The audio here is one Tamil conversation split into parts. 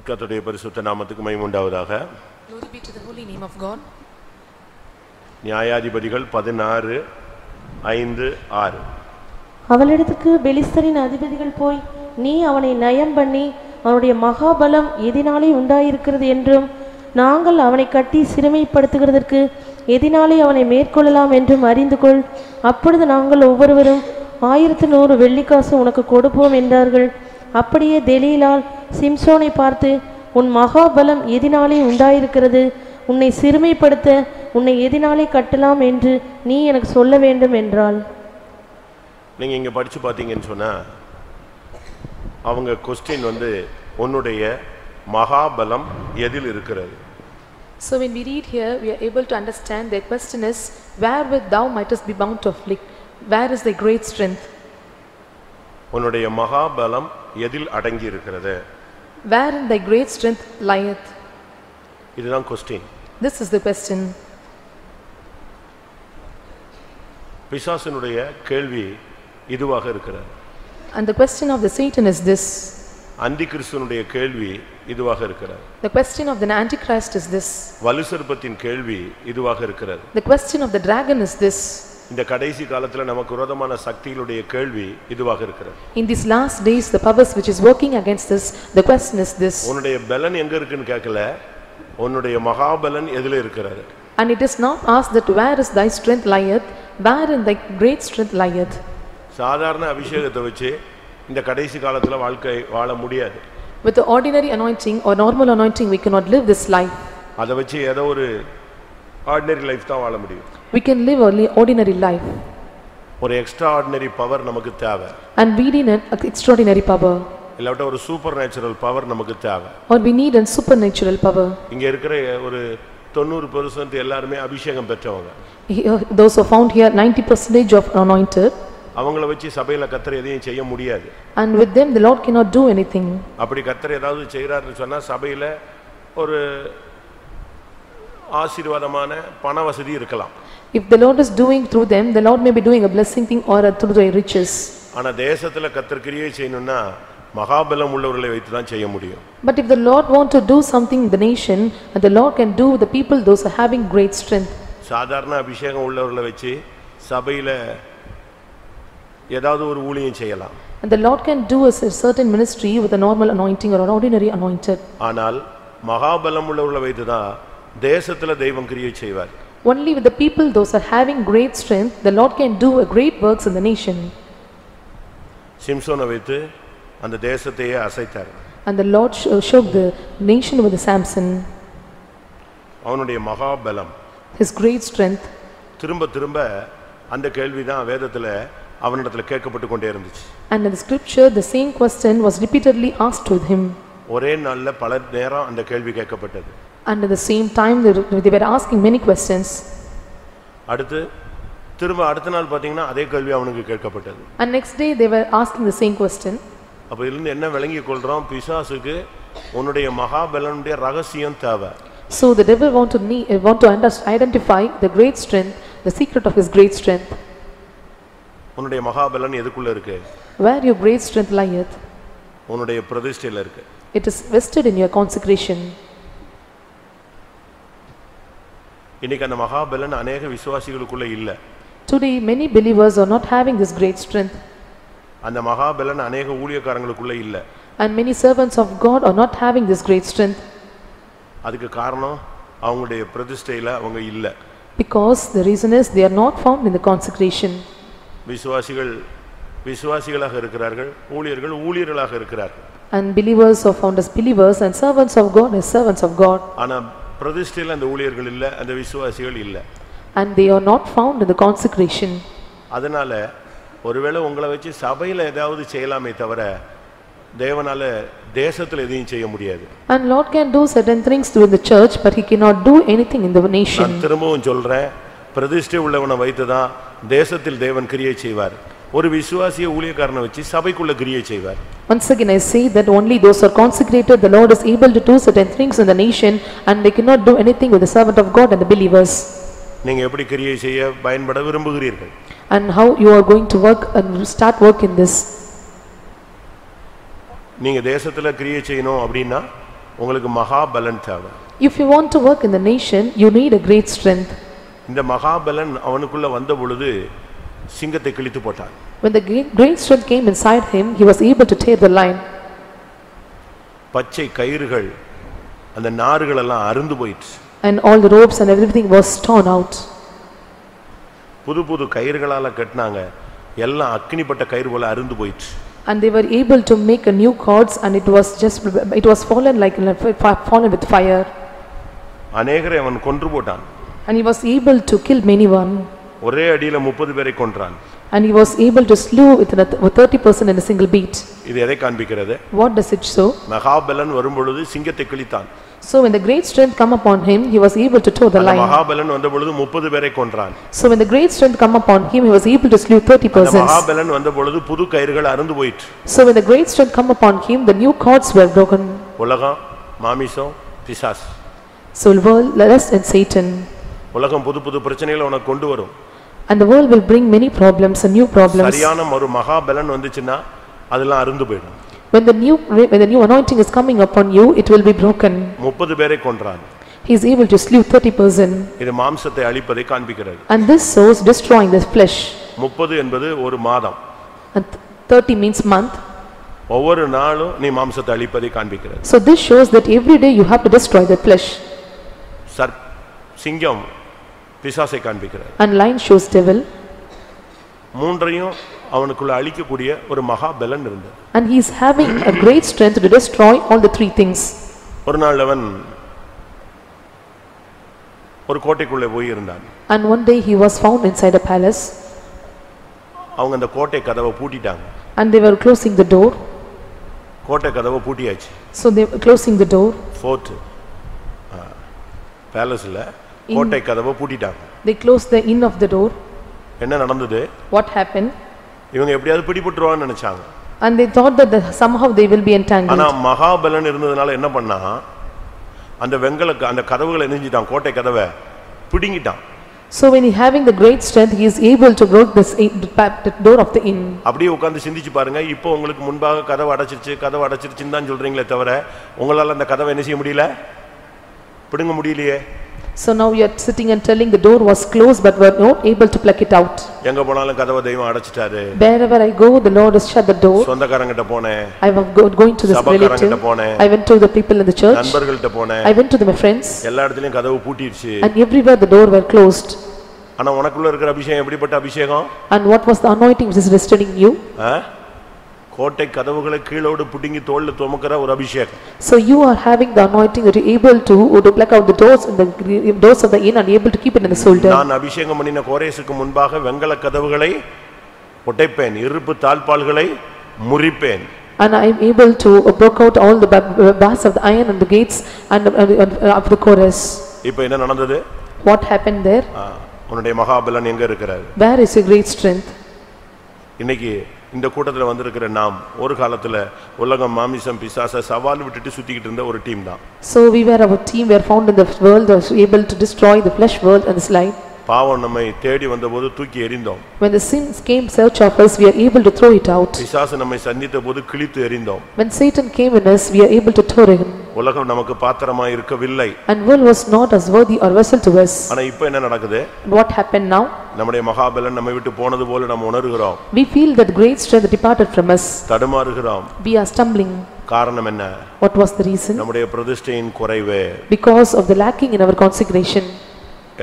கர்த்தருடைய பரிசுத்த நாமத்துக்கு மகிமை உண்டாவதாக. Glory be to the holy name of God. நியாயாதிபதிகள் 16:5-6. அவளிடத்துக்கு பெலிஸ்தரின் அதிபதிகள் போய், நீ அவனை நயம் பண்ணி அவனுடைய மகாபலம் எதினாலே உண்டாயிருக்கிறது என்றும், நாங்கள் அவனை கட்டி சிறுமைப்படுத்துகிறதற்கு எதினாலே அவனை மேற்கொள்ளலாம் என்றும் அறிந்து கொள். அப்பொழுது நாங்கள் ஒவ்வொருவரும் 1100 வெள்ளிக்காசு உனக்கு கொடுப்போம் என்றார்கள். அப்படியே தெலீலாள் சிம்சோனை பார்த்து, உன் மகாபலம் எதினாலே உண்டாயிருக்கிறது, உன்னை சிறுமைப்படுத்த உன்னை எதினாலே கட்டலாம் என்று நீ எனக்கு சொல்ல வேண்டும் என்றாள். நீங்க இங்க படிச்சு பார்த்தீங்கன்னு சொன்னா அவங்க क्वेश्चन உன்னுடைய மகாபலம் எதில் இருக்கிறது? So when we read here, we are able to understand their question is, wherewith thou mightest be bound to afflict, where is thy great strength? உன்னுடைய மகாபலம் எதில் அடங்கி இருக்கிறது? Wherein thy great strength lieth? இதுதான் question. This is the question. பிசாசினுடைய கேள்வி இதுவாக இருக்கிறது. And the question of the Satan is this. அந்திகிறிஸ்துவினுடைய கேள்வி இதுவாக இருக்கிறது. The question of the Antichrist is this. வலுசர்ப்பத்தின் கேள்வி இதுவாக இருக்கிறது. The question of the dragon is this. இந்த கடைசி காலத்துல நமக்கு விரோதமான சக்திகளுடைய கேள்வி இதுவாக இருக்கிறது. In these last days, the powers which is working against us, the question is this. உன்னுடைய பலன் எங்க இருக்குன்னு கேட்கல, உன்னுடைய மகாபலன் எதில இருக்கிறது? And it is not asked that where is thy strength lieth, wherein thy great strength lieth. சாதாரண அபிஷேகத்தை வச்சு இந்த கடைசி காலத்துல வாழ்க்கை வாழ முடியாது. With the ordinary anointing or normal anointing, we cannot live this life. அதை வச்சு ஏதோ ஒரு ஆர்டினரி லைஃப் தான் வாழ முடியும். We can live only ordinary life. ஒரு எக்ஸ்ட்ரா ஆர்டினரி பவர் நமக்கு தேவை. And we need an extraordinary power. இல்லாட்ட ஒரு சூப்பர் நேச்சுரல் பவர் நமக்கு தேவை. Or we need a supernatural power. இங்க இருக்கிற ஒரு 90% எல்லாரும் அபிஷேகம் பெற்றவங்க. Those who are found here, 90% of anointed. அவங்கள வச்சு சபையில கர்த்தர் எதையும் செய்ய முடியாது. And with them the Lord cannot do anything. அப்படி கர்த்தர் ஏதாவது செய்றாருன்னு சொன்னா சபையில ஒரு ஆசீர்வாதமான பண வசதி இருக்கலாம். If the Lord is doing through them, the Lord may be doing a blessing thing or through their riches. ஆனா தேசத்துல கர்த்தர் கிரியை செய்யணும்னா மகாபலம் உள்ளவர்களை வைத்து தான் செய்ய முடியும். But if the Lord want to do something in the nation, and the Lord can do with the people those are having great strength. சாதாரண அபிஷேகம் உள்ளவர்களை வச்சு சபையில ஏதாவது ஒரு ஊழியம் செய்யலாம். And the Lord can do a certain ministry with a normal anointing or an ordinary anointed. ஆனால் மகாபலம் உள்ளவர்களை வைத்து தான் தேசத்துல தெய்வம் கிரியை செய்வார். Only with the people those are having great strength, the Lord can do a great works in the nation. சிம்சோனை வைத்து அந்த தேசத்தையே அசைத்தார். And the Lord shook the nation with the Samson. அவனுடைய மகாபலம், His great strength. திரும்ப திரும்ப அந்த கேள்விதான் வேதத்துல அவனிடத்துல கேட்கப்பட்டு கொண்டே இருந்துச்சு. And in the scripture the same question was repeatedly asked with him. ஒரே நாள்ல பல நேரம் அந்த கேள்வி கேட்கப்பட்டது. And at the same time they were asking many questions. அடுத்து திரும்ப அடுத்த நாள் பாத்தீங்கன்னா அதே கேள்வி அவனுக்கு கேட்கப்பட்டது. And next day they were asking the same question. அப்ப இதிலிருந்து என்ன விளங்கிக் கொள்றோம்? பிசாசுக்கு உன்னுடைய மகாபலனுடைய ரகசியம் தேவை. So the devil want to identify the great strength, the secret of his great strength. உன்னுடைய மகாபலன் எதுக்குள்ள இருக்கு? Where your great strength lieth? உன்னுடைய பிரதிஷ்டையில இருக்கு. It is vested in your consecration. இன்னைக்கு அந்த மகாபலன் अनेक விசுவாசிகளுக்குள்ள இல்ல. Today many believers are not having this great strength. அந்த மகாபலன் अनेक ஊழியக்காரங்களுக்குள்ள இல்ல. And many servants of God are not having this great strength. அதுக்கு காரணம் அவங்களுடைய பிரதிஷ்டையில அவங்க இல்ல. Because the reason is they are not found in the consecration. விசுவாசிகளாக இருக்கிறார்கள், ஊழியர்கள் ஊழியர்களாக இருக்கிறார்கள். And believers are found as believers and servants of God as servants of God. ஆனா பிரதிஷ்டையில அந்த ஊழியர்கள் இல்ல, அந்த விசுவாசிகள் இல்ல. And they are not found in the consecration. அதனால ஒருவேளை உங்களை வச்சு சபையில ஏதாவது செய்யலாமே தவிர தேவனால தேசத்துல எதையும் செய்ய முடியாது. And Lord can do certain things through the church, but he cannot do anything in the nation. நான் திரும்பவும் சொல்றேன், பிரதிஷ்டை உள்ளவனை வைத்து தான் தேசத்தில் தேவன் கிரியை செய்வார். ஒரு விசுவாசிய ஊழியக்காரனை வச்சு சபைக்குள்ள கிரியை செய்வார். Once again I say that only those who are consecrated, the Lord is able to do certain things in the nation, and they cannot do anything with the servant of God and the believers. நீங்க எப்படி கிரியை செய்ய பயன்பட விரும்புகிறீர்கள்? And how you are going to work and start work in this? நீங்க தேசத்துல கிரியை செய்யணும் அப்படினா உங்களுக்கு மகாபலன் தேவை. If you want to work in the nation, you need a great strength. இந்த மகாபலன் அவனுக்குள்ள வந்த பொழுது சிங்கத்தை கிழித்து போட்டான். When the great strength came inside him, he was able to tear the lion. பச்சை கயிறுகள் அந்த நாறுகள் எல்லாம் அறுந்து போயிடுச்சு. And all the ropes and everything was torn out. புது புது கயிறுகளால கட்டினாங்க, எல்லாம் அக்கினிப்பட்ட கயிறு போல அறுந்து போயிடுச்சு. And they were able to make a new cords, and it was fallen fallen with fire. அநேகரை அவன் கொன்று போட்டான். And he was able to kill many one. ஒரே அடியில 30 பேரை கொன்றான். And he was able to slew with 30% in a single beat. இது எதை காண்பிக்கிறது? What does it show? மகாபலன் வரும்பொழுது சிங்கத்தை கிழித்தான். So when the great strength come upon him, he was able to tear the lion. மகாபலன் வந்தபொழுது 30 பேரை கொன்றான். So when the great strength come upon him, he was able to slew 30 persons. மகாபலன் வந்தபொழுது புது கயிறுகள் அறுந்து போயிற்று. So when the great strength come upon him, the new cords were broken. உலகம், மாமிசம், பிசாசு. So the world, lust and Satan. உலகம் புது புது பிரச்சனைகளை உனக்கு கொண்டு வரும். And the world will bring many problems and new problems. சரியான ஒரு மகாபலன் வந்துச்சுன்னா அதெல்லாம் அறுந்து போய்டும். When the new anointing is coming upon you, it will be broken. 30 பேரை கொன்றான். He is able to slew 30%. இது மாம்சத்தை அழிப்பதை காண்பிக்கிறது. And this shows destroying the flesh. 30 என்பது ஒரு மாதம். And 30 means month. ஒவ்வொரு நாளும் நீ மாம்சத்தை அழிப்பதை காண்பிக்கிறது. So this shows that every day you have to destroy the flesh. சிங்கம் பிசாசை காண்பிக்கிறது. And lion shows devil. மூன்றையும் அவனுக்குள்ள அழிக்கக்கூடிய ஒரு மகாபலன் இருந்தது. And he is having a great strength to destroy all the three things. ஒரு நாள் அவன் ஒரு கோட்டைக்குள்ளே போய் இருந்தான். And one day he was found inside a palace. அவங்க அந்த கோட்டை கதவை பூட்டிட்டாங்க. And they were closing the door. கோட்டை கதவை பூட்டியாச்சு. So they were closing the door. Fort பேலஸ்ல கோட்டை கதவை பூட்டிட்டாங்க. They closed the in of the door. என்ன நடந்தது? What happened? இவங்க எப்படியாவது பிடிபட்டுருவான்னு நினைச்சாங்க. And they thought that somehow they will be entangled. ஆனா மகாபலன் இருந்ததனால என்ன பண்ணா, அந்த அந்த கதவுகளை நெஞ்சிட்டான், கோட்டை கதவை பிடுங்கிட்டான். So when he having the great strength, he is able to break this the door of the inn. அப்படியே உட்கார்ந்து சிந்திச்சு பாருங்க. இப்போ உங்களுக்கு முன்பாக கதவு அடைச்சிருச்சுன்னு தான் சொல்றீங்களே தவிர உங்களால அந்த கதவை என்ன செய்ய முடியல, பிடுங்க முடியலையே. So now you are sitting and telling the door was closed but were not able to pluck it out. எங்க போனாலும் கதவை தெய்வம் அடைச்சிட்டாரு. Wherever I go, the Lord has shut the door. சொந்தக்காரங்கிட்ட போனேன். I was going to this relative. I went to the people in the church. நண்பர்கள்ட்ட போனேன். I went to my friends. எல்லா இடத்துலயும் கதவு பூட்டிடுச்சு. And everywhere the door were closed. ஆனா உனக்குள்ள இருக்கிற அபிஷேகம் எப்படிப்பட்ட அபிஷேகம்? And what was the anointing which is rested in you? கோட்டை கதவுகளை கீழோடு புடுங்கி தோள்ல துமக்குற ஒரு அபிஷேகம். So you are having the anointing that you are able to pluck out the doors in the doors of the inn and able to keep it in the shoulder. நான் அபிஷேகம் பண்ணின கோரேசுக்கு முன்பாக வெங்கல கதவுகளை உடைப்பேன், இருப்பு தாழ்பால்களை முறிப்பேன். And I am able to break out all the bars of the iron and the gates and of the chorus. இப்போ என்ன நடந்தது? What happened there? உன்னுடைய மகாபலன் எங்க இருக்கிறார்? Where is your great strength? இன்னைக்கு இந்த கூட்டத்துல வந்திருக்கிற நாம் ஒரு காலத்துல உலகம், மாமிசம், பிசாச சவால் விட்டுட்டு சுத்திக்கிட்டு இருந்த ஒரு டீம் தான். So we were our team were found in the world was able to destroy the flesh world and this life. பாவம் நம்மை தேடி வந்தபோது தூக்கி எறிந்தோம். When the sins came search of us, we are able to throw it out. பிசாசு நம்மை சந்தித்தபோது கிழித்து எறிந்தோம். When Satan came in us, we are able to throw him. உலகம் நமக்கு பாத்திரமாய் இருக்கவில்லை. And world was not as worthy or vessel to us. ஆனா இப்போ என்ன நடக்குது? What happened now? நம்முடைய மகாபலன் நம்மை விட்டு போனது போல நாம் உணர்கிறோம். We feel that great strength departed from us. தடுமாறுகிறோம். We are stumbling. காரணம் என்ன? What was the reason? நம்முடைய பிரதிஷ்டையின் குறைவே. Because of the lacking in our consecration.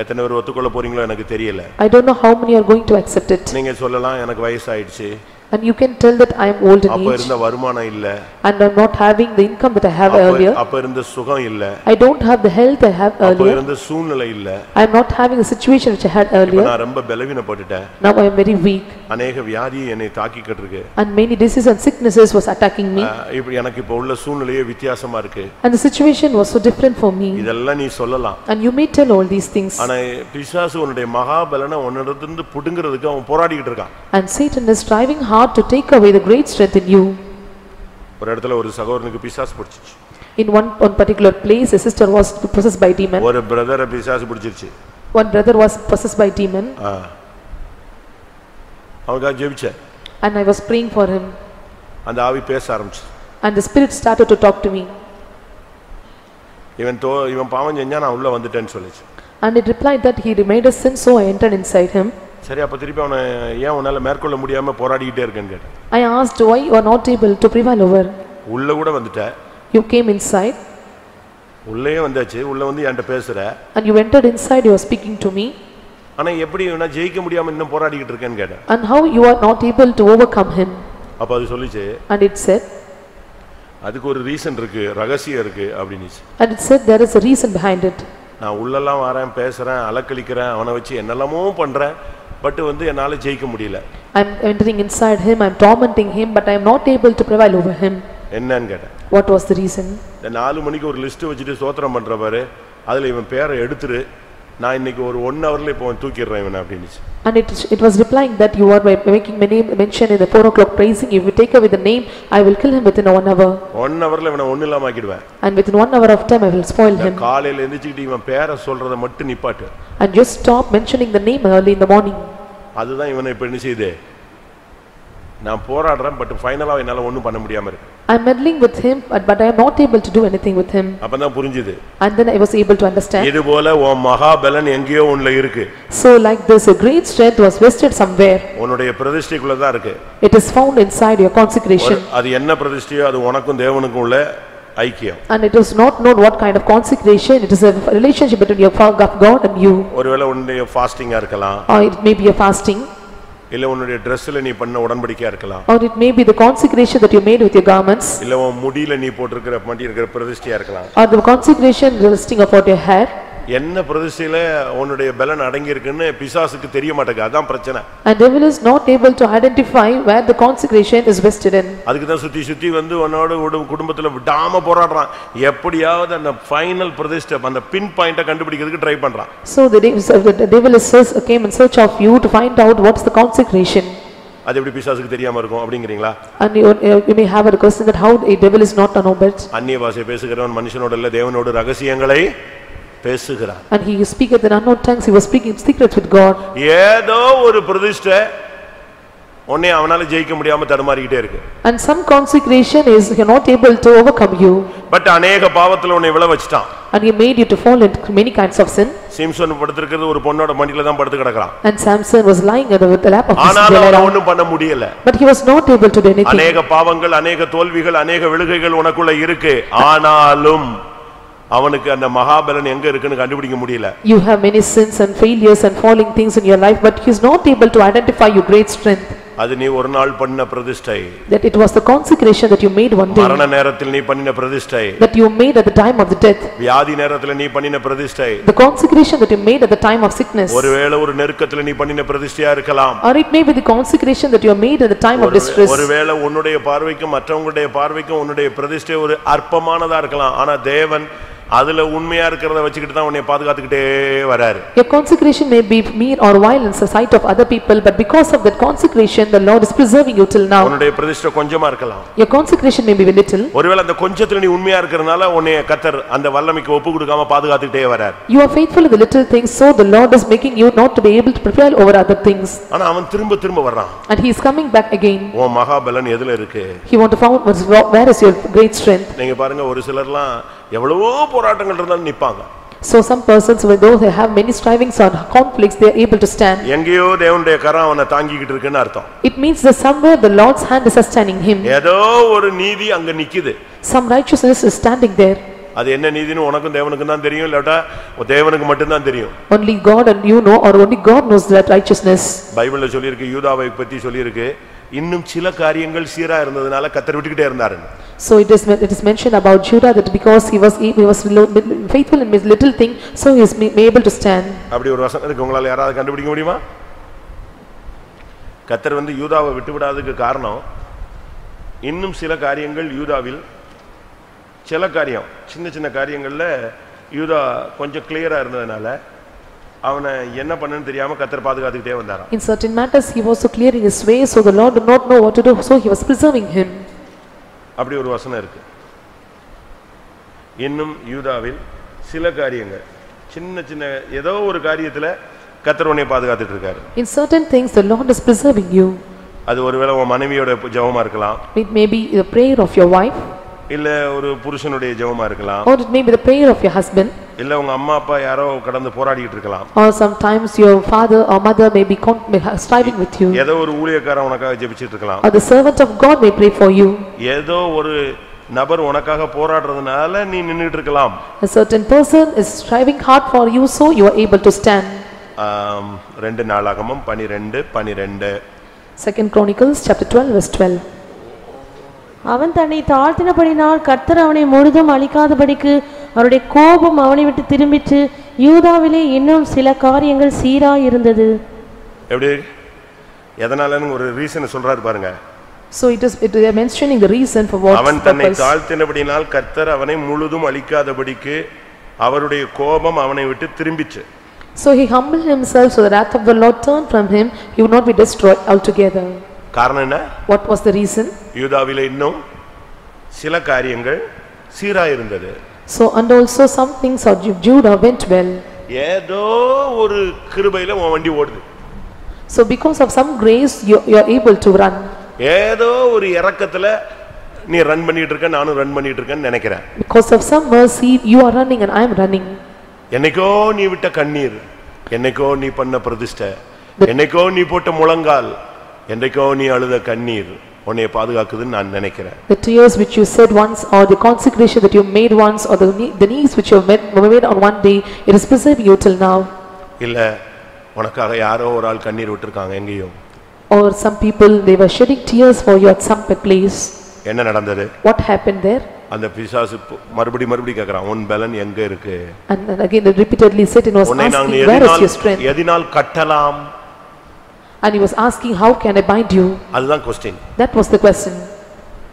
எத்தனை பேர் ஒத்துக்கொள்ள போறீங்களோ எனக்கு தெரியல. I don't know how many are going to accept it. நீங்க சொல்லலாம் எனக்கு வயசாயிடுச்சு. And you can tell that I am old in age. அப்ப இருந்த வருமானம் இல்ல. And I am not having the income that I have earlier. அப்ப இருந்த சுகம் இல்ல. I don't have the health I have earlier. அப்ப இருந்த சூழ்நிலை இல்ல. I am not having the situation which I had earlier. நான் ரொம்ப பலவீனப்பட்டுட்டேன். Now I am very weak. अनेक வியாதி என்னை தாக்கிக்கிட்டு இருக்கு. And many diseases and sicknesses was attacking me. இப்ப எனக்கு இப்ப உள்ள சூழ்நிலையே வித்தியாசமா இருக்கு. And the situation was so different for me. இதெல்லாம் நீ சொல்லலாம். And you may tell all these things. ஆனா பிசாசு உன்னுடைய மகாபலனை உன்னிடத்திலிருந்து புடுங்கிறதுக்கு அவன் போராடிக்கிட்டு இருக்கான். And Satan is striving hard to take away the great strength in you. ஒரு இடத்துல ஒரு சகோதரனுக்கு பிசாசு பிடிச்சிச்சு. In one particular place a sister was possessed by demon. ஒரு பிரதரை பிசாசு பிடிச்சிருச்சு. One brother was possessed by demon. அவனுக்கு ஜெபிச்சேன். And I was praying for him. அந்த ஆவி பேச ஆரம்பிச்சு. And the spirit started to talk to me. இவன் பாவம் செஞ்சா நான் உள்ள வந்துட்டேன்னு சொல்லுச்சு. And it replied that he made a sin, so I entered inside him. சரி, அப்ப திருப்பி அவனை ஏன் உன்னால மேற்கொள்ள முடியாம போராடிக்கிட்டே இருக்கேன்னு கேட்டேன். I asked why you are not able to prevail over. உள்ள கூட வந்துட்ட. You came inside. உள்ளே வந்தாச்சு, உள்ள வந்து என்கிட்ட பேசுற. And you entered inside, you are speaking to me. ஆனா எப்படி இவனை ஜெயிக்க முடியாம இன்னும் போராடிக்கிட்டு இருக்கேன்னு கேட்டேன். And how you are not able to overcome him. அப்ப அது சொல்லிச்சு. And it said. அதுக்கு ஒரு ரீசன் இருக்கு, ரகசியம் இருக்கு அப்படினுச்சு. And it said there is a reason behind it. நான் உள்ளெல்லாம் வரேன், பேசுறேன், அலக்கழிக்கிறேன், அவனை வச்சு என்னெல்லாமோ பண்றேன், பட் வந்து என்னால ஜெயிக்க முடியல. I am entering inside him, I am tormenting him, but I am not able to prevail over him. என்னன்னு கேட்டேன். What was the reason? இந்த 4 மணிக்கு ஒரு லிஸ்ட் வச்சிட்டு ஸ்தோத்திரம் பண்ற பாரு, அதுல இவன் பேரை எடுத்துரு, நான் இன்னைக்கு ஒரு 1 ஹவர்ல இப்போ தூக்கிடுறேன் இவனை அப்படினுச்சு. And it was replying that you are making my name mention in the 4 o'clock praising. If you take away the name, I will kill him within 1 hour. 1 ஹவர்ல இவனை ஒண்ணு இல்லாம ஆக்கிடுவேன். And within 1 hour of time I will spoil him. காலையில எந்திரிச்சிட்டு இவன் பேரை சொல்றத மட்டும் நிப்பாட்டு. And just stop mentioning the name early in the morning. அதுதான் இவனை இப்ப என்ன செய்யுது? நான் போராடுறேன், பட் ஃபைனலா என்னால ஒண்ணும் பண்ண முடியாம இருக்கு. I am meddling with him, but I am not able to do anything with him. அப்பதான் புரிஞ்சுது. And then I was able to understand. இது போல உன் மகாபலன் எங்கேயோ உன்ல இருக்கு. So like this, a great strength was vested somewhere. உன்னுடைய பிரதிஷ்டைக்குள்ள தான் இருக்கு. It is found inside your consecration. அது என்ன பிரதிஷ்டையோ அது உனக்கும் தேவனுக்கும் உள்ள ஐக்கியம். And it is not known what kind of consecration. It is a relationship between your God and you. ஒருவேளை உன்னுடைய ஃபாஸ்டிங்கா இருக்கலாம். Or it may be a fasting. இல்ல உன்னுடைய Dressல நீ பண்ண உடன்படிக்கையா இருக்கலாம். Or it may be the consecration that you made with your garments. இல்ல உன் முடியில நீ போட்டுக்கிற மாட்டி இருக்கிற பிரதிஷ்டையா இருக்கலாம். Or the consecration resting about your hair. என்ன பிரதிஷ்டையில உன்னுடைய பலன் அடங்கி இருக்குன்னு பிசாசுக்கு தெரிய மாட்டேங்குது. அதான் பிரச்சனை. And devil is not able to identify where the consecration is vested in. அதுக்கு தான் சுத்தி சுத்தி வந்து உன்னோட குடும்பத்துல விடாம போராடுறான். எப்படியாவது அந்த ஃபைனல் பிரதிஷ்டை அந்த பின் பாயிண்ட கண்டுபிடிக்கிறதுக்கு ட்ரை பண்றான். So the devil came in search of you to find out what's the consecration. அது எப்படி பிசாசுக்கு தெரியாம இருக்கும் அப்படிங்கறீங்களா? And you may have a question that how a devil is not to know but. அந்நிய பாஷை பேசுகிறவன் மனுஷனோட இல்ல தேவனோட ரகசியங்களை பேசுகிறான். And he speaketh in unknown tongues. He was speaking secrets with God. ஏதோ ஒரு பிரதிஷ்டை உன்னை அவனால ஜெயிக்க முடியாம தடுமாறிக்கிட்டே இருக்கு. And some consecration is not able to overcome you. But अनेक பாவத்துல உன்னை விழ வச்சிட்டான். And he made you to fall into many kinds of sin. Samson படுத்திருக்கிறது ஒரு பொண்ணோட மடியில தான் படுத்து கிடக்குறான். And Samson was lying on the lap of his ஆனாலும் அவன் ஒண்ணும் பண்ண முடியல. But he was not able to do anything. अनेक பாவங்கள், अनेक தோல்விகள், अनेक விழுகைகள் உனக்குள்ள இருக்கு. ஆனாலும் அவனுக்கு அந்த மகாபலன் எங்க இருக்குன்னு கண்டுபிடிக்க முடியல. You have many sins and failures and falling things in your life, but he is not able to identify your great strength. அது நீ ஒரு நாள் பண்ண பிரதிஷ்டை. That it was the consecration that you made one day. மரண நேரத்தில் நீ பண்ணின பிரதிஷ்டை. That you made at the time of the death. வியாதி நேரத்தில் நீ பண்ணின பிரதிஷ்டை. The consecration that you made at the time of sickness. ஒருவேளை ஒரு நெருக்கத்தில் நீ பண்ணின பிரதிஷ்டையா இருக்கலாம். Or it may be the consecration that you have made at the time of distress. ஒருவேளை உன்னுடைய பார்வைக்கும் மற்றவங்களுடைய பார்வைக்கும் உன்னுடைய பிரதிஷ்டை ஒரு அற்பமானதா இருக்கலாம். ஆனா தேவன் அதுல உண்மையா இருக்கிறத வச்சிக்கிட்டு தான் உன்னை பாதுகாத்துக்கிட்டே வராரு. Your consecration may be mere or vile in the sight of other people, but because of that consecration the Lord is preserving you till now. உன்னுடைய பிரதிஷ்டை கொஞ்சமா இருக்கலாம். Your consecration may be little. ஒருவேளை அந்த கொஞ்சத்துல நீ உண்மையா இருக்கறனால உன்னை கர்த்தர் அந்த வல்லமைக்கு ஒப்பு கொடுக்காம பாதுகாத்துக்கிட்டே வராரு. You are faithful in the little things, so the Lord is making you not to be able to prevail over other things. ஆனா அவன் திரும்ப வர்றான். And he is coming back again. ஓ மகாபலன் எதுல இருக்கு? He want to find where is your great strength. நீங்க பாருங்க ஒரு சிலர்லாம் எவ்வளவோ போராட்டங்கள் இருந்தாலும் நிப்பாங்க. So some persons, though they have many strivings or conflicts, they are able to stand. எங்கேயோ தேவனுடைய கரம் அவனை தாங்கிக்கிட்டு இருக்குன்னு அர்த்தம். It means that somewhere the Lord's hand is sustaining him. ஏதோ ஒரு நீதி அங்க நிக்குது. Some righteousness is standing there. அது என்ன நீதின்னு உனக்கும் தேவனுக்கும் தான் தெரியும், இல்லட்டா தேவனுக்கு மட்டும் தான் தெரியும். Only God and you know, or only God knows that righteousness. பைபிள்ல சொல்லி இருக்கு, யூதாவை பத்தி சொல்லி இருக்கு, இன்னும் சில காரியங்கள் சீரா இருந்ததனால கர்த்தர் விட்டுக்கிட்டே இருந்தாரு. So it is mentioned about Judah that because he was faithful in his little thing, so he is able to stand. அப்படி ஒரு வசனம் இருக்கு, உங்களால யாராவது கண்டுபிடிக்க முடியுமா? கர்த்தர் வந்து யூதாவை விட்டுவிடாததுக்கு காரணம் இன்னும் சில காரியங்கள் யூதாவில் சில காரியம் சின்ன காரியங்கள்ல யூதா கொஞ்சம் கிளியரா இருந்ததனால அவனை என்ன பண்ணனும் தெரியாம கர்த்தர் பாதுகாத்துக்கிட்டே வந்தாராம். In certain matters he was so clear in his way, so the Lord did not know what to do, so he was preserving him. அப்படி ஒரு வசனம் இருக்கு. இன்னும் யூதாவில் சில காரியங்கள் சின்ன ஏதோ ஒரு காரியத்துல கர்த்தர் உன்னை பாதுகாத்துட்டு இருக்காரு. In certain things the Lord is preserving you. அது ஒருவேளை உன் மனைவியோட ஜெபமா இருக்கலாம். It may be the prayer of your wife. இல்ல ஒரு புருஷனுடைய ஜெபமா இருக்கலாம், or it may be the prayer of your husband, இல்ல உங்க அம்மா அப்பா யாரோ கடந்து போராடிட்டு இருக்கலாம், or sometimes your father or mother may be striving with you, ஏதோ ஒரு ஊழியக்காரன் உனக்காக ஜெபிச்சிட்டு இருக்கலாம், or the servant of God may pray for you, ஏதோ ஒரு நபர் உனக்காக போராடுறதுனால நீ நின்னுட்டு இருக்கலாம். a certain person is striving hard for you, so you are able to stand. 2 நாளாகமம் 12:12. Second Chronicles chapter 12 verse 12. அவன் தன்னை தாழ்த்தினபடினால் கர்த்தர் அவனை முழுதும் அழிக்காதபடிக்கு அவருடைய கோபம் அவனை விட்டு திரும்பிற்று. யூதாவிலே இன்னும் சில காரியங்கள் சீராய் இருந்தது. எப்படி எதனாலன்னு ஒரு ரீசன் சொல்றாரு பாருங்க. So they are mentioning the reason for what அவன் தன்னை தாழ்த்தினபடினால் கர்த்தர் அவனை முழுதும் அழிக்காதபடிக்கு அவருடைய கோபம் அவனை விட்டு திரும்பிற்று. So he humbled himself so the wrath of the Lord turned from him, he would not be destroyed altogether. காரணம் என்ன? What was the reason? யூதாவிலே இன்னும் சில காரியங்கள் சீராய் இருந்தது. So and also some things of Judah went well. ஏதோ ஒரு கிருபையில உன் வண்டி ஓடுது. So because of some grace you are able to run. ஏதோ ஒரு இரக்கத்துல நீ ரன் பண்ணிட்டு இருக்க, நானும் ரன் பண்ணிட்டு இருக்கேன்னு நினைக்கிறேன். Because of some mercy you are running and I am running. என்னைக்கோ நீ விட்ட கண்ணீர், என்னைக்கோ நீ பண்ண பிரதிஷ்டை, என்னைக்கோ நீ போட்ட முழங்கால், என்னைக்கோ நீ அழுத கண்ணீர் உன்னை பாதுகாக்குதுன்னு நான் நினைக்கிறேன். The tears which you said once, or the consecration that you made once, or the knees which you made on one day, it is preserving you till now. இல்ல உனக்காக யாரோ ஒரு ஆள் கண்ணீர் விட்டுருக்காங்க எங்கேயோ. Or some people they were shedding tears for you at some place. என்ன நடந்தது? What happened there? அந்த பிசாசு மறுபடி கேக்குறான், உன் பலன் எங்க இருக்கு? And again they repeatedly said and was asking, where is your strength? எதினால் கட்டலாம்? And he was asking, how can I bind you? அதுதான் question. That was the question.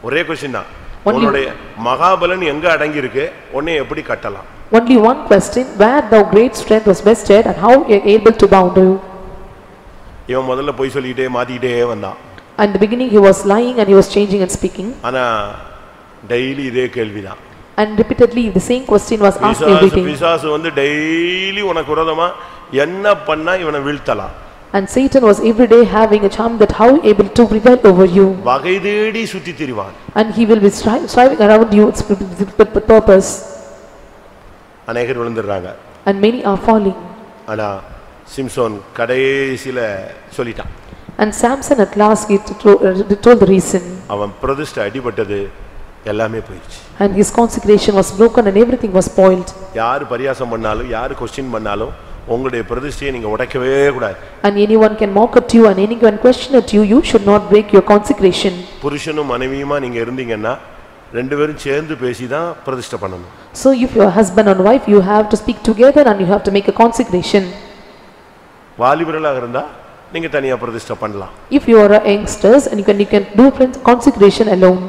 ஒரே क्वेश्चन தான். உன்னுடைய மகாபலன் எங்க அடங்கி இருக்கு? உன்னை எப்படி கட்டலாம்? Only one question, where the great strength was vested and how you are able to bound you. இவன் முதல்ல போய் சொல்லிட்டே மாத்திட்டே வந்தான். And in the beginning he was lying and he was changing and speaking. ஆனா டெய்லி இதே கேள்விதான். And repeatedly the same question was asked every day. பிசாசு வந்து டெய்லி உனக்கு விரோதமா என்ன பண்ணா இவனை வீழ்த்தலாம். And Satan was every day having a charm that how able to prevail over you. வகை தேடி சுத்தி திரிவான். And he will be striving around you with purpose. அநேகர் விழுந்துறாங்க. And many are falling. ஆனா சிம்சோன் கடைசில சொல்லிட்டான். And Samson at last he told the reason. அவன் பிரதிஷ்டை அடிபட்டது எல்லாமே போயிடுச்சு. And his consecration was broken and everything was spoiled. யார் பரியாசம் பண்ணாலும் யார் क्वेश्चन பண்ணாலும் உங்களுடைய பிரதிஷ்டையை நீங்க உடைக்கவே கூடாது. And anyone can mock at you and anyone question at you, you should not break your consecration. புருஷனும் மனைவியுமா நீங்க இருந்தீங்கன்னா ரெண்டு பேரும் சேர்ந்து பேசி தான் பிரதிஷ்டை பண்ணணும். So if you are husband and wife, you have to speak together and you have to make a consecration. வாலிபர்களாக இருந்தா நீங்க தனியா பிரதிஷ்டை பண்ணலாம். If you are youngsters and you can do consecration alone.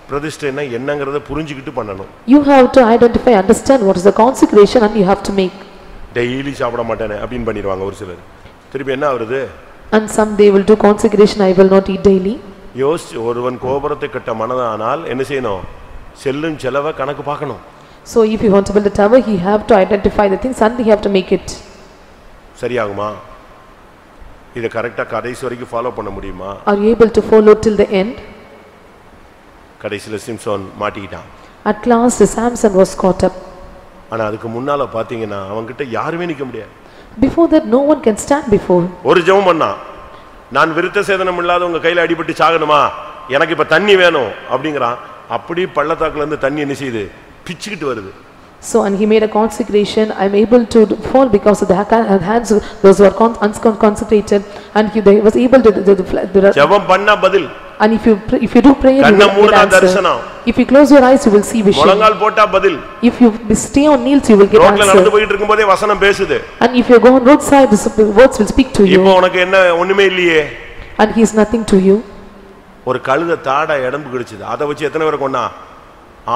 பிரதிஷ்டைனா என்னங்கறத புரிஞ்சிக்கிட்டு பண்ணணும். You have to identify, understand what is the consecration and you have to make. Daily சாப்பிட மாட்டேனே அப்படிን பண்ணிடுவாங்க ஒரு சிலர். திருப்பி என்ன ஆகுது? And some they will do consecration, I will not eat daily. ஒருவன் கோபுரத்தை கட்ட மனதானால் என்ன செய்யணும்? செல்லும் செலவை கணக்கு பார்க்கணும். So if you want to build a tower, he have to identify the things and he have to make it. சரியாகுமா? இத கரெக்ட்டா கடைசி வரைக்கும் ஃபாலோ பண்ண முடியுமா? Are you able to follow till the end? கடைசில சிம்சோன் மாட்டிக்கிட்டான். At last Samson was caught up. ஆனா அதுக்கு முன்னால பாத்தீங்கன்னா அவங்கிட்ட யாருமே நிக்க முடியாது. Before that no one can stand before. ஒரு ஜெபம் பண்ணான். நான் விருத்த சேதனம் இல்லாத உங்க கையில அடிபட்டு சாகணுமா? எனக்கு இப்ப தண்ணி வேணும் அப்படிங்கறான். அப்படி பள்ளத்தாக்குல இருந்து தண்ணி என்ன செய்யுது? பிச்சிக்கிட்டு வருது. So and he made a consecration, I am able to fall because of the hands those who are unconsecrated, and he was able to ஜெபம் பண்ணா பதில். And if you do prayer, you will get answer. If you close your eyes, you will see vision. முழங்கால் போட்டா பதில். If you stay on kneels, you will get answer. ரோட்ல நடந்து போயிட்டு இருக்கும்போதே வசனம் பேசுது. And if you go on roadside, the words will speak to you. இப்போ உனக்கு என்ன ஒண்ணுமே இல்லையே. And he is nothing to you. ஒரு கழுதை தாட எடம்பு கிழிச்சது. அத வச்சு எத்தனை பேரை கொன்னா?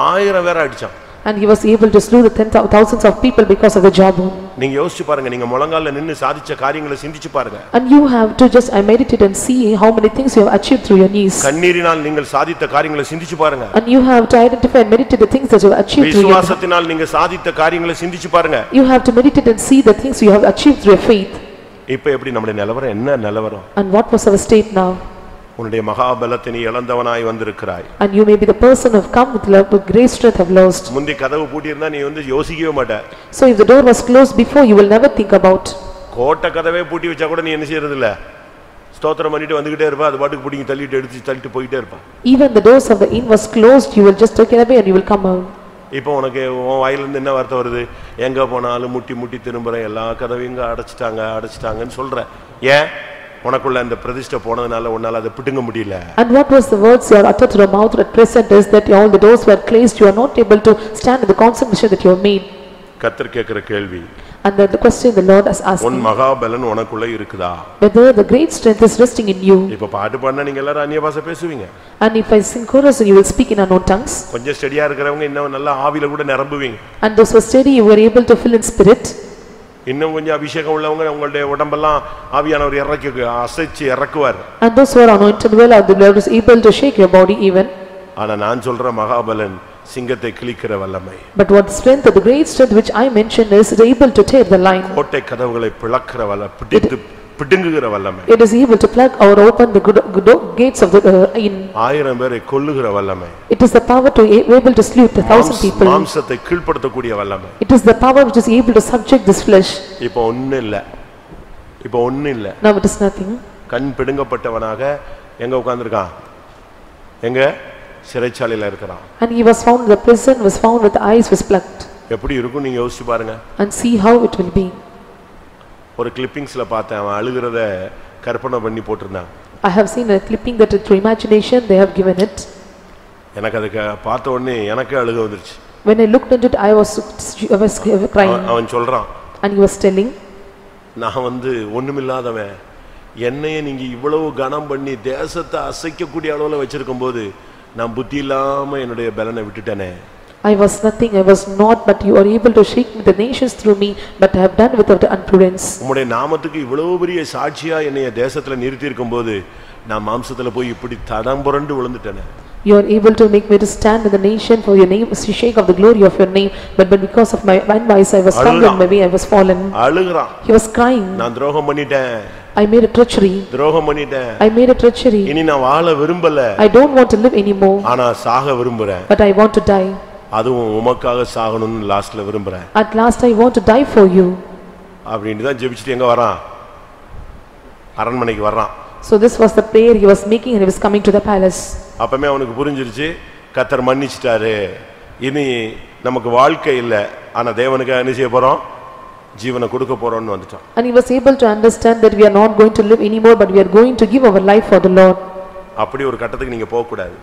1000 பேரை அடிச்சான். And he was able to slew the thousands of people because of the jawbone. நீங்க யோசிச்சு பாருங்க, நீங்க முழங்கால்ல நின்னு சாதிச்ச காரியங்களை சிந்திச்சு பாருங்க. And you have to just meditate and see how many things you have achieved through your knees. கண்ணீரினால் நீங்கள் சாதித்த காரியங்களை சிந்திச்சு பாருங்க. And you have to identify and meditate the things that you have achieved through your விசுவாசத்தினால் நீங்க சாதித்த காரியங்களை சிந்திச்சு பாருங்க. You have to meditate and see the things you have achieved through your faith. இப்போ எப்படி நம்மளுடைய நிலவரம் என்ன நிலவரம்? And what was our state now? உன்னுடைய மகாபலத்தை நீ இழந்தவனாய் வந்திருக்கிறாய். And you may be the person who have come with love, with great strength have lost. முந்தி கதவு பூட்டி இருந்தா நீ யோசிக்கவே மாட்ட. So if the door was closed before, you will never think about. கோட்டை கதவே பூட்டி வச்சா கூட நீ என்ன செய்யறது இல்ல, ஸ்தோத்திரம் பண்ணிட்டு வந்துகிட்டே இருப்பா, அது பாட்டுக்கு பிடிங்கி தள்ளிட்டு போயிட்டே இருப்பா. Even the doors of the inn was closed, you will just take it away and you will come out. இப்போ உனக்கு உன் வாயிலிருந்து என்ன வார்த்தை வருது? எங்க போனாலும் முட்டி திரும்புறேன், எல்லா கதவையும் அடைச்சிட்டாங்கன்னு சொல்ற. ஏன்? உனக்குள்ள அந்த பிரதிஷ்டை போனதுனால உன்னால அதை பிடுங்க முடியல. And what was the words you are uttered to the mouth at present is that all the doors were closed, you are not able to stand in the consecration that you have made. கர்த்தர் கேக்குற கேள்வி, and the question the Lord has asked, உன் மகாபலன் உனக்குள்ள இருக்குதா? whether the great strength is resting in you. இப்ப பாட்டு பாடுனா நீங்க எல்லாரும் அந்நிய பாஷை பேசுவீங்க. And if I sing chorus, you will speak in unknown tongues. கொஞ்சம் ஸ்டடியா இருக்கறவங்க இன்னும் நல்லா ஆவியில கூட நிரம்புவீங்க. And those who are steady, you were able to fill in spirit. இன்னும் கொஞ்சம் அபிஷேகம் உள்ளவங்க உங்களுடைய உடம்பெல்லாம் ஆவியானவர் அசைச்சு இறக்குவார். And those who are anointed well, the Lord is able to shake your body even. ஆனா நான் சொல்ற மகாபலன் சிங்கத்தை கிழிக்கிற வல்லமை. But what strength, the great strength which I mentioned is able to tear the line. கோட்டை கதவுகளை பிளக்கிற வல்லமை, பிடுங்குகிற வல்லமை. It is able to plug or open the gates of the inn. 1000 பேரை கொல்லுகிற வல்லமை. It is the power to able to slew 1,000 people. மாம்சத்தை கீழ்ப்படுத்தக்கூடிய வல்லமை. It is the power which is able to subject this flesh. இப்போ ஒண்ணு இல்ல. Now it is nothing. கண் பிடுங்கப்பட்டவனாக எங்க உட்கார்ந்திருக்கான்? எங்க? சிறைச்சாலையில இருக்கான். And he was found in the prison, was found with the eyes was plucked. எப்படி இருக்கும் நீங்க யோசிச்சு பாருங்க. And see how it will be. ஒரு கிளிப்பிங்ஸ்ல பார்த்தேன், அவன் அழுகிறத கற்பனை பண்ணி போட்டுருந்தான். I have seen a clipping that to imagination they have given it. எனக்கு அது பார்த்த உடனே எனக்கு அழுக வந்துருச்சு. When I looked into it, I was crying. அவன் சொல்றான், and he was telling, நான் ஒண்ணுமில்லாதவன், என்னையே நீங்க இவ்வளவு கனம் பண்ணி தேசத்தை அசைக்கக்கூடிய அளவுல வச்சிருக்கும்போது நான் புத்தி இல்லாம என்னுடைய பலனை விட்டுட்டேனே. I was nothing, I was not, but you are able to shake the nations through me, but I have done without imprudence. உம்முடைய நாமத்துக்கு இவ்வளவு பெரிய சாட்சியா என்னைய தேசத்துல நிறுத்தி இருக்கும்போது நான் மாம்சத்துல போய் இப்படி தடம் புரண்டு விழுந்துட்டேனே. You are able to make me to stand in the nation for your name, to shake of the glory of your name, but because of my advice I was stumbled, maybe I was fallen. அழுகுறான். He was crying. நான் துரோகம் பண்ணிட்டேன். I made a treachery. துரோகம் பண்ணிட்டேன். I made a treachery. இனி நான் வாழ விரும்பல. I don't want to live anymore. ஆனா சாக விரும்புறேன். But I want to die. அதுவும் உமக்காக சாகணும்னு லாஸ்ட்ல விரும்புறேன். At last I want to die for you. அப்படினு தான் ஜெபிச்சிட்டு எங்க வரான்? அரண்மனைக்கு வரான். So this was the prayer he was making and he was coming to the palace. அப்பமே அவனுக்கு புரிஞ்சிருச்சு, கர்த்தர் மன்னிச்சிட்டாரு, இனி நமக்கு வாழ்க்கை இல்ல, ஆனா தேவனுக்கு என்ன செய்ய போறோம்? ஜீவனை கொடுக்க போறோம்னு வந்துட்டான். And he was able to understand that we are not going to live anymore, but we are going to give our life for the Lord. அப்படி ஒரு கட்டத்துக்கு நீங்க போக கூடாது.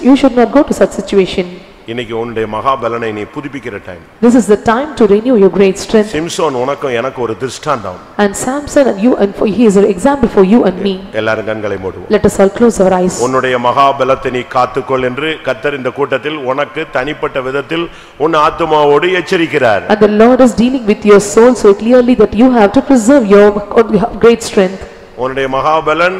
You should not go to such situation. இன்னைக்கு உன்னுடைய மகாபலனை நீ புதுப்பிக்கிற time. This is the time to renew your great strength. Samson உனக்கும் எனக்கு ஒரு திருஷ்டாந்தம். And Samson and you, and for he is an example for you and me. எல்லாரும் கண்களை மூடுவோம். Let us all close our eyes. உன்னுடைய மகாபலத்தை நீ காத்துக்கொள் என்று கர்த்தர் இந்த கூட்டத்தில் உனக்கு தனிப்பட்ட விதத்தில் உன் ஆத்துமாவோடு எச்சரிக்கிறார். And the Lord is dealing with your soul so clearly that you have to preserve your great strength. உன்னுடைய மகாபலன்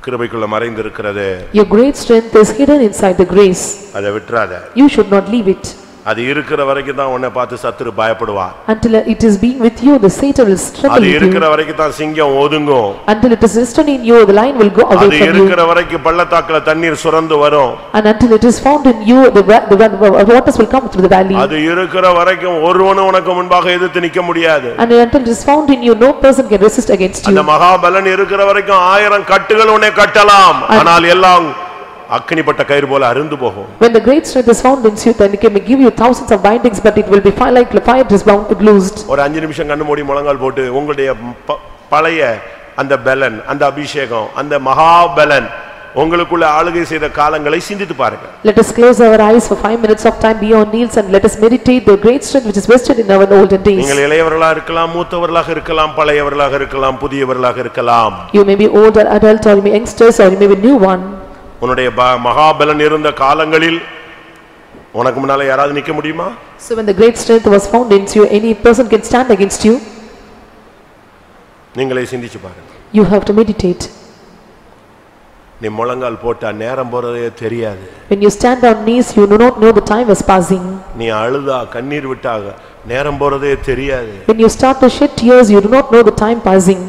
கிருபைக்குள்ள மறைந்திருக்கிறது. Your great strength is hidden inside the grace. அதை விட்டுறாத. You should not leave it. அது இருக்கிற வரைக்கும் தான் உன்னை பார்த்து சத்துரு பயப்படுவான். Until it is being with you, the Satan will struggle with you. அது இருக்கிற வரைக்கும் தான் சிங்கம் ஒதுங்கும். Until it is resting in you, the lion will go away from you. அது இருக்கிற வரைக்கும் பள்ளத்தாக்குல தண்ணீர் சுரந்து வரும். And until it is found in you, the waters will come through the valley. அது இருக்கிற வரைக்கும் ஒருவனும் உனக்கு முன்பாக எதிர்த்து நிக்க முடியாது. And until it is found in you, no person can resist against you. அந்த மகாபலன் இருக்கிற வரைக்கும் 1000 கட்டுகள் உன்னை கட்டலாம், ஆனால் எல்லாம் அக்கினிப்பட்ட கயிறு போல அறுந்து போகும். When the great strength is found in you, then it can give you thousands of bindings, but it will be like fire is bound loosed. ஒரு 5 நிமிஷம் கண்ணு மூடி முழங்கால் போட்டு உங்களுடைய பழைய அந்த பலன், அந்த அபிஷேகம், அந்த மகாபலன் உங்களுக்குள்ள ஆளுகை செய்த காலங்களை சிந்தித்து பாருங்க. Let us close our eyes for 5 minutes of time, be on knees, and let us meditate the great strength which is vested in our olden days. நீங்கள் இளையவர்களாக இருக்கலாம், மூத்தவர்களாக இருக்கலாம், பழையவர்களாக இருக்கலாம், புதியவர்களாக இருக்கலாம். You may be old or adult, or you may be youngsters, or you may be new one. உன்னுடைய மகாபலன் இருந்த காலங்களில் உனக்கு முன்னால யாராவது நிக்க முடியுமா? So when the great strength was found in you, any person can stand against you. நீங்களே சிந்திச்சு பாருங்க. You have to meditate. நீ முழங்கால் போட்டா நேரம் போறதே தெரியாது. When you stand on knees, you do not know the time is passing. நீ அழுதா கண்ணீர் விட்டாக நேரம் போறதே தெரியாது. When you start to shed tears, you do not know the time passing.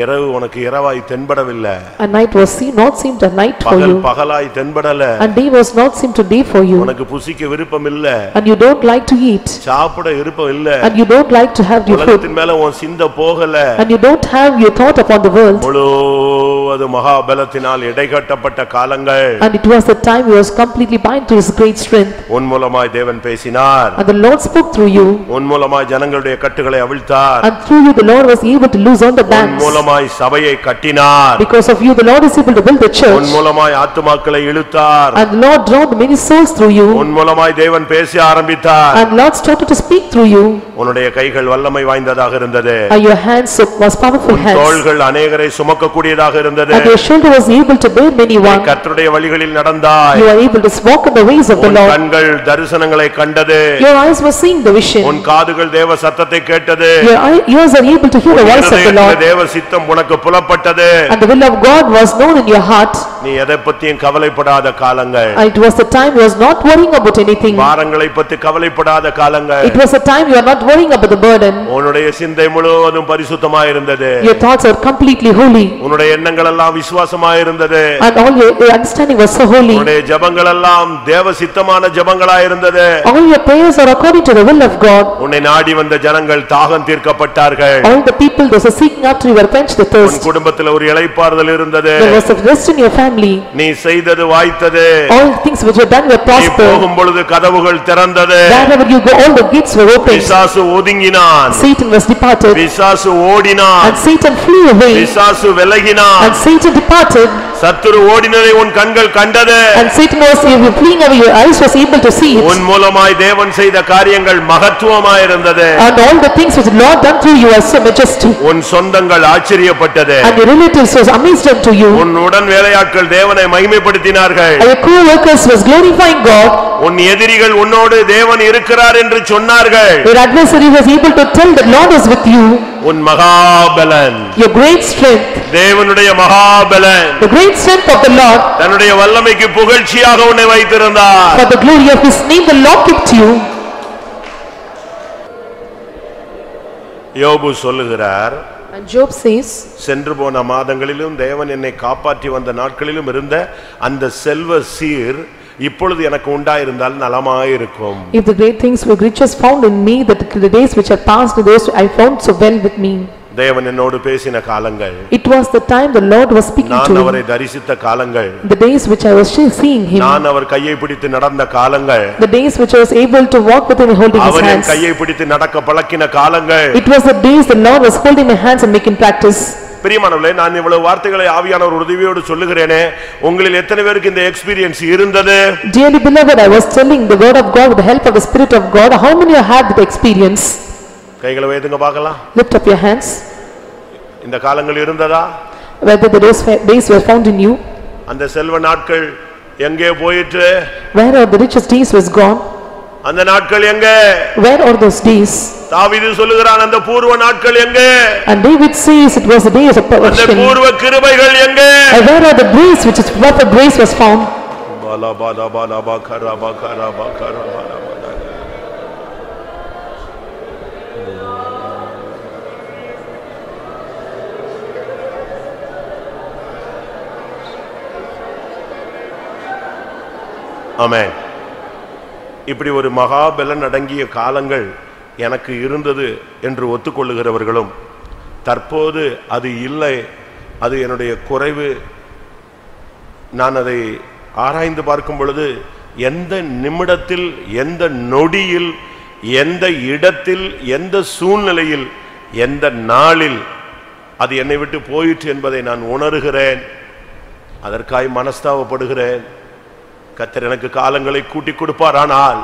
இரவு உனக்கு இரவாய் தென்படவில்லை. And night was not seemed a night for you. பகலாய் தென்படல. And day was not seemed to day for you. உனக்கு புசிக்க விருப்பம் இல்ல. And you don't like to eat. சாப்பிட விருப்பம் இல்ல. And you don't like to have your food. உலகத்தின் மேல உன் சிந்தை போகல. And you don't have your thought upon the world. முழுவதும் மகாபலத்தினால் இடைகட்டப்பட்ட காலங்கள். And it was the time he was completely bound to his great strength. உன் மூலமாய் தேவன் பேசினார். And the Lord spoke through you. உன் மூலமாய் ஜனங்களுடைய கட்டுகளை அவிழ்த்தார். And through you the Lord was able to loose all the bands. சபையை கட்டினார். Because of you the Lord is able to build the church. உன் மூலமாய் ஆத்துமாக்களை இழுத்தார். And the Lord drew many souls through you. உன் மூலமாய் தேவன் பேச ஆரம்பித்தார். And Lord started to speak through you. உன்னுடைய கைகள் வல்லமை வாய்ந்ததாக இருந்தது. And your hands was powerful hands. தோள்கள் अनेகரை சுமக்கக்கூடியதாக இருந்தது. And your shoulder was able to bear many one. கர்த்தருடைய வழிகளில் நடந்தாய். You are able to walk in the ways of the Lord. உன் கண்கள் தரிசனங்களை கண்டது. Your eyes were seeing the vision. உன் காதுகள் தேவ சத்தத்தை கேட்டது. Your ears are able to hear the voice of the Lord. தேவ சித்தம் உனக்கு புலப்பட்டது. And the will of God was known in your heart. நீ எதை பத்தியும் கவலைப்படாத காலங்கள். It was the time you was not worrying about anything. பாரங்களை பத்தி கவலைப்படாத காலங்கள். It was the time you are not worrying about the burden. உன்னுடைய சிந்தை முழுவதும் பரிசுத்தமாய் இருந்தது. Your thoughts are completely holy. உன்னுடைய எண்ணங்கள் எல்லாம் விசுவாசமாய் இருந்தது. And all your understanding was so holy. உன்னுடைய ஜெபங்கள் எல்லாம் தேவ சித்தமான ஜெபங்களாய் இருந்தது. All your prayers are according to the will of God. உன்னை நாடி வந்த ஜனங்கள் தாகம் தீர்க்கப்பட்டார்கள். All the people that were seeking after you were quenched the thirst. உன் குடும்பத்தில் ஒரு இளைப்பாறுதல் இருந்தது. There was a rest in your family. நீ செய்தது வாய்த்தது. All things which were done were prospered. நீ போகும் பொழுது கதவுகள் திறந்தது. Wherever you go all the gates were opened. பிசாசு ஒதுங்கினான். Satan was departed. பிசாசு ஓடினான். And Satan flew away. பிசாசு விலகினான். And Satan departed. சத்துரு ஓடினதை உன் கண்கள் கண்டது. And Satan was fleeing away, your eyes was able to see it. உன் மூலமாய் தேவன் செய்த காரியங்கள் மகத்துவமாய் இருந்தது. And all the things which the Lord done through you are so majestic. உன் சொந்தங்கள் ஆச்சரியப்பட்டது. And your relatives was amazed unto you. உன் உடன் வேலையாட்கள் தேவனை மகிமைப்படுத்தினார்கள். And your co-workers was glorifying God. உன் எதிரிகள் உன்னோடு தேவன் இருக்கிறார் என்று சொன்னார்கள். Your adversary was able to tell that Lord is with you. உன் மகாபலன், your great strength, தேவனுடைய மகாபலன், the great strength of the Lord, தன்னுடைய வல்லமைக்கு புகழ்ச்சியாக உன்னை வைத்திருந்தார். for the glory of his name the Lord kept you. யோபு சொல்லுகிறார், and Job says, சென்று போன மாதங்களிலும் தேவன் என்னை காப்பாற்றி வந்த நாட்களிலும் இருந்த அந்த செல்வ சீர் இப்பொழுது எனக்கு உண்டாயிருந்தால் நலமாயிருக்கும். if the great things were riches found in me, that the days which are past, those I found so well with me. தேவன் என்னோடு பேசின காலங்கள், it was the time the Lord was speaking to நான் me, அவரை தரிசித்த காலங்கள், the days which I was seeing him, நான் அவர் கையை பிடித்து நடந்த காலங்கள், the days which I was able to walk with him and holding his our N hands, கையை பிடித்து நடக்க பழக்கின காலங்கள், it was the days the Lord was holding my hands and making practice. பிரியமானவர்களே, நான் இவ்வளவு வார்த்தைகளை ஆவியானவர் உதவியோடு சொல்லுகிறேனே, உங்களில் எத்தனை பேருக்கு இந்த எக்ஸ்பீரியன்ஸ் இருந்தது? Dearly beloved, I was telling the word of God with the help of the Spirit of God. How many have had that experience? கைகளை உயர்த்துங்க பார்க்கலாம். Lift up your hands. இந்த காலங்கள் இருந்ததா? Whether the days were found in you? அந்த செல்வ நாட்கள் எங்கே போயிற்று? Where are the richest days was gone? அந்த நாட்கள் எங்கே? Where are those days? தாவீது சொல்லுகிறான், அந்த பூர்வ நாட்கள் எங்கே? And David says it was the days of அந்த perfection. பூர்வ கிருபைகள் எங்கே? And where are the grace which is proper grace was found? Bala Bala Bala பகரா பகரா பகரா Bala. ஆமென். இப்படி ஒரு மகாபலன் அடங்கிய காலங்கள் எனக்கு இருந்தது என்று ஒத்துக்கொள்ளுகிறவர்களும், தற்போது அது இல்லை, அது என்னுடைய குறைவு, நான் அதை ஆராய்ந்து பார்க்கும் பொழுது எந்த நிமிடத்தில், எந்த நொடியில், எந்த இடத்தில், எந்த சூழ்நிலையில், எந்த நாளில் அது என்னை விட்டு போயிற்று என்பதை நான் உணர்கிறேன். அதற்காய் மனஸ்தாபப்படுகிறேன். கர்த்தர் எனக்கு காலங்களை கூட்டி கொடுப்பார். ஆனால்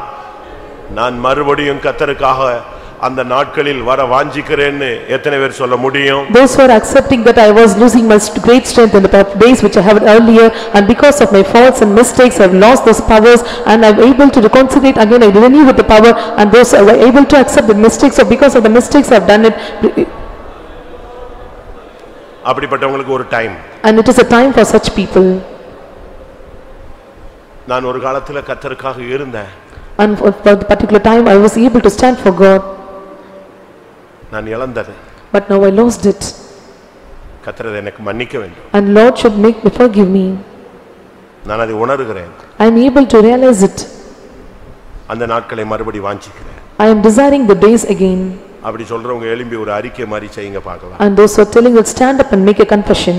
நான் மறுபடியும் கர்த்தருக்காக அந்த நாட்களில் வர வாஞ்சிக்கிறேன்னு எத்தனை பேர் சொல்ல முடியும்? Those who are accepting that I was losing my great strength in the days which I had earlier, and because of my faults and mistakes I have lost those powers, and I am able to reconcentrate again, I renew with the power, and those who are able to accept the mistakes, or because of the mistakes I have done it. அப்படிப்பட்டவங்களுக்கு ஒரு time, and it is a time for such people. நான் ஒரு காலத்துல கர்த்தருக்காக இருந்தேன், and for the particular time I was able to stand for God, நான் இழந்தது. but now I lost it. கர்த்தர் எனக்கு மன்னிக்க வேண்டும். And Lord should make me forgive me. நான் அதை உணர்கிறேன். I am able to realize it. அந்த நாட்களை மறுபடி வாஞ்சிக்கிறேன். I am desiring the days again. அப்படி சொல்றவங்க எழும்பி ஒரு அறிக்கை மாதிரி செய்யுங்க பார்க்கலாம். And those who are telling will stand up and make a confession.